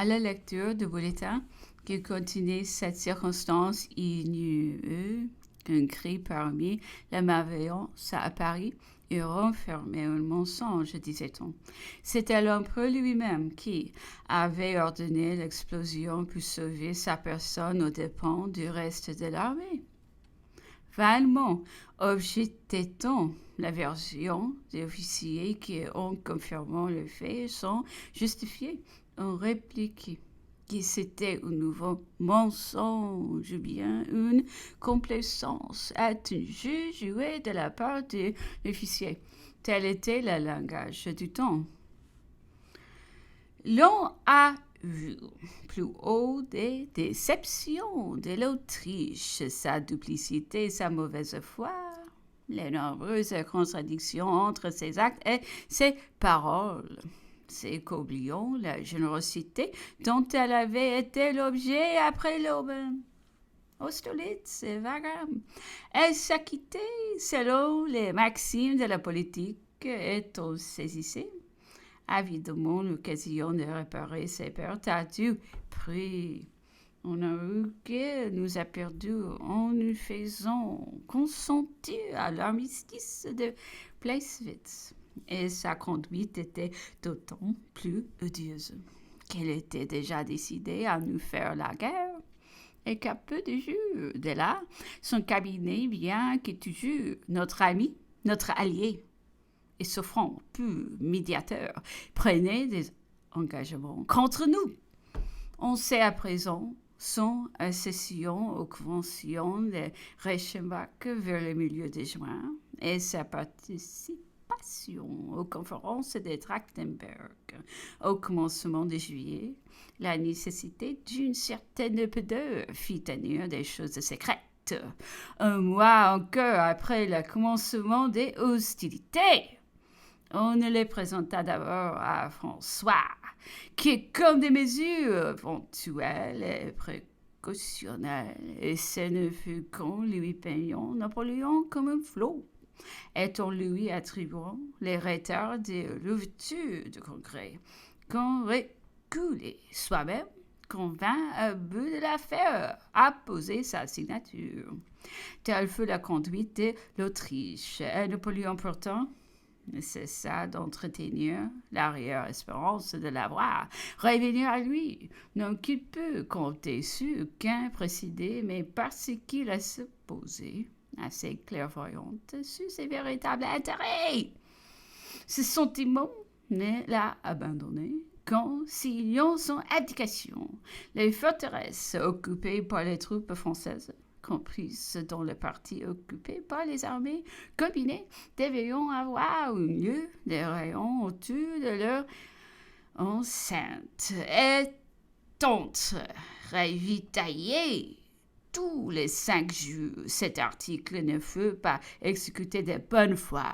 À la lecture du bulletin qui contenait cette circonstance, il y eut un cri parmi les malveillants à Paris et renfermait un mensonge, disait-on. C'était l'empereur lui-même qui avait ordonné l'explosion pour sauver sa personne aux dépens du reste de l'armée. Vainement objectait-on la version des officiers qui, en confirmant le fait, sont justifiés. On répliquait que c'était un nouveau mensonge, bien une complaisance à un jeu joué de la part de l'officier. Tel était le langage du temps. L'on a vu plus haut des déceptions de l'Autriche, sa duplicité, sa mauvaise foi, les nombreuses contradictions entre ses actes et ses paroles. C'est qu'oublions la générosité dont elle avait été l'objet après l'aube. Austerlitz et Wagram. Elle s'acquittait selon les maximes de la politique et on saisissait avidement l'occasion de réparer ses pertes à tout prix. On a eu que nous a perdu en nous faisant consentir à l'armistice de Pleiswitz. Et sa conduite était d'autant plus odieuse qu'elle était déjà décidée à nous faire la guerre et qu'à peu de jours de là, son cabinet, bien que toujours notre ami, notre allié, et s'offrant peu médiateur, prenait des engagements contre nous. On sait à présent son accession aux conventions de Reichenbach vers le milieu de juin et sa participation aux conférences de Trachtenberg au commencement de juillet, la nécessité d'une certaine pudeur fit tenir des choses secrètes. Un mois encore après le commencement des hostilités, on les présenta d'abord à François, qui, comme des mesures ponctuelles et précautionnelles, et ce ne fut qu'en lui peignant Napoléon comme un flot, et en lui attribuant les retards de l'ouverture du congrès, qu'on reculait soi-même, qu'on vint à bout de l'affaire à poser sa signature. Telle fut la conduite de l'Autriche, et Napoléon pourtant ne cessa d'entretenir l'arrière-espérance de la voir revenir à lui, non qu'il peut compter sur aucun précédé, mais parce qu'il a supposé assez clairvoyante sur ses véritables intérêts. Ce sentiment ne l'a abandonné qu'en signant son indication. Les forteresses occupées par les troupes françaises, comprises dans le parti occupé par les armées combinées, devaient avoir eu lieu des rayons autour de leur enceinte et tente ravitailler tous les 5 jours. Cet article ne fut pas exécuté de bonne foi.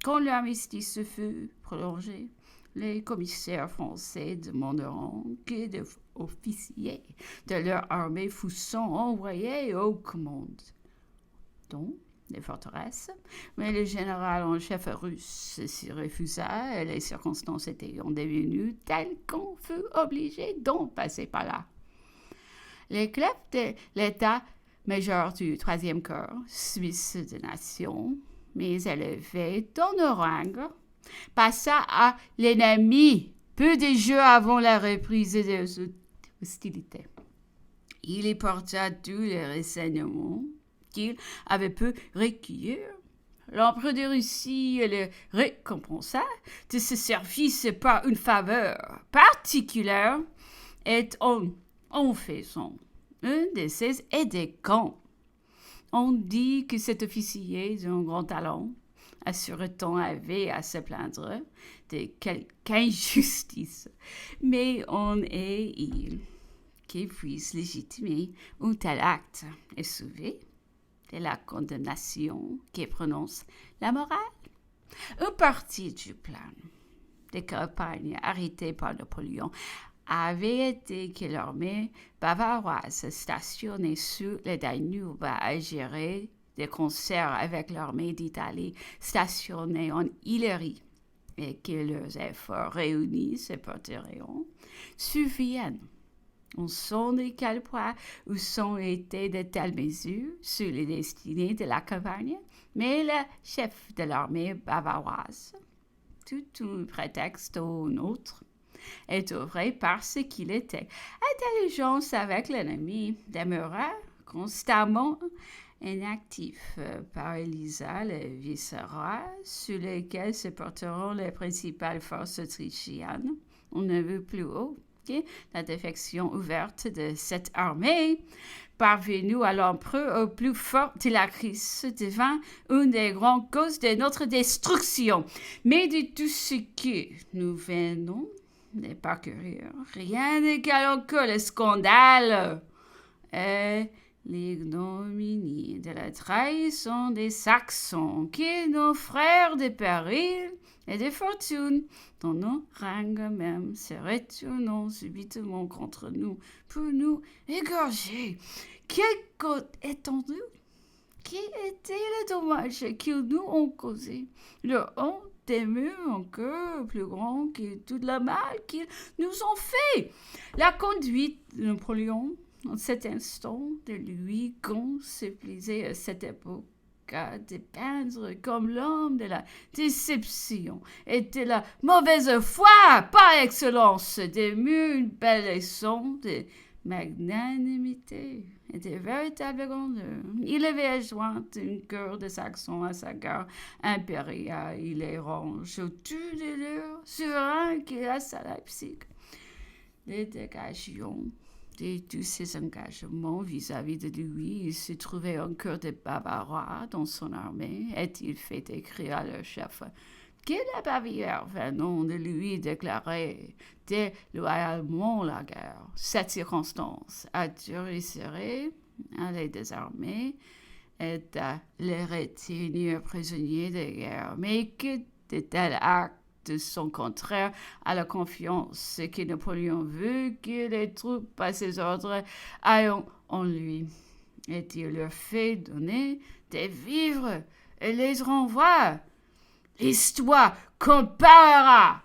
Quand l'armistice fut prolongé, les commissaires français demanderont que des officiers de leur armée fussent envoyés aux commandes, dont les forteresses, mais le général en chef russe s'y refusa et les circonstances étaient devenues telles qu'on fut obligé d'en passer par là. Les chefs de l'état-major du 3e corps suisse de nation, mais élevé dans le rang, passa à l'ennemi peu de jours avant la reprise des hostilités. Il y porta tous les renseignements qu'il avait pu recueillir. L'empereur de Russie le récompensa de ce service par une faveur particulière et en faisant un de ses aides-de-camp. On dit que cet officier d'un grand talent assurait-on avait à se plaindre de quelque injustice, mais on est il qui puisse légitimer un tel acte et sauver de la condamnation qui prononce la morale. Une partie du plan de campagne arrêté par Napoléon avait été que l'armée bavaroise stationnée sur le Danube a géré des concerts avec l'armée d'Italie stationnée en Illyrie et que leurs efforts réunis se porteront, surviennent. On sonde de quel point où sont été de telles mesures sur les destinées de la campagne, mais le chef de l'armée bavaroise, tout un prétexte au nôtre, est ouvré parce qu'il était intelligence avec l'ennemi, demeura constamment inactif par Elisa, le vice-roi, sur lequel se porteront les principales forces autrichiennes. On ne veut plus haut. La défection ouverte de cette armée, parvenue à l'empereur au plus fort de la crise, devint une des grandes causes de notre destruction. Mais de tout ce que nous venons de parcourir, rien n'égale encore le scandale et l'ignominie de la trahison des Saxons, qui nos frères de péril et de fortune, dans nos rangs même, se retournant subitement contre nous pour nous égorger. Quelle côte étendue! Qui était le dommage qu'ils nous ont causé? Leur honte demeure encore plus grand que tout le mal qu'ils nous ont fait. La conduite de Napoléon, en cet instant, de lui qu'on se plaisait à cette époque à dépeindre comme l'homme de la déception et de la mauvaise foi par excellence, de mieux une belle leçon de magnanimité et de véritable grandeur. Il avait joint une cœur de Saxons à sa garde impériale. Il les range autour de leur souverain qui reste à Leipzig. Les dégagions de tous ses engagements vis-à-vis de lui, il se trouvait encore des Bavarois dans son armée, et-il fait écrire à leur chef que la Bavière venant de lui déclarer déloyalement la guerre. Cette circonstance a duré à les désarmer et à les retenir prisonniers de guerre, mais que de tels actes sont contraires à la confiance que Napoléon veut que les troupes à ses ordres aient en lui. Et il leur fait donner des vivres et les renvoie. L'histoire comparera.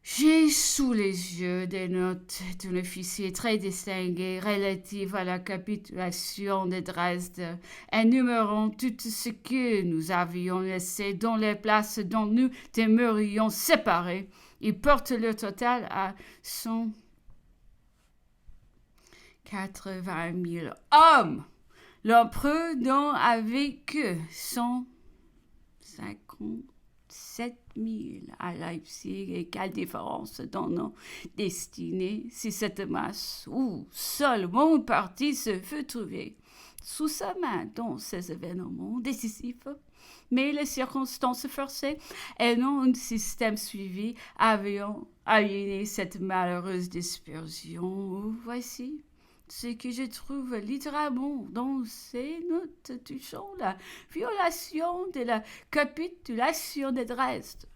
J'ai sous les yeux des notes d'un officier très distingué relatives à la capitulation de Dresde, énumérant tout ce que nous avions laissé dans les places dont nous demeurions séparés. Il porte le total à 180 000 hommes. L'empereur n'en avait que 157 000 à Leipzig, et quelle différence dans nos destinées si cette masse où seulement une partie se fut trouvée sous sa main dans ces événements décisifs. Mais les circonstances forcées et non un système suivi avaient aliéné cette malheureuse dispersion. Voici ce que je trouve littéralement dans ces notes touchant la violation de la capitulation de Dresde.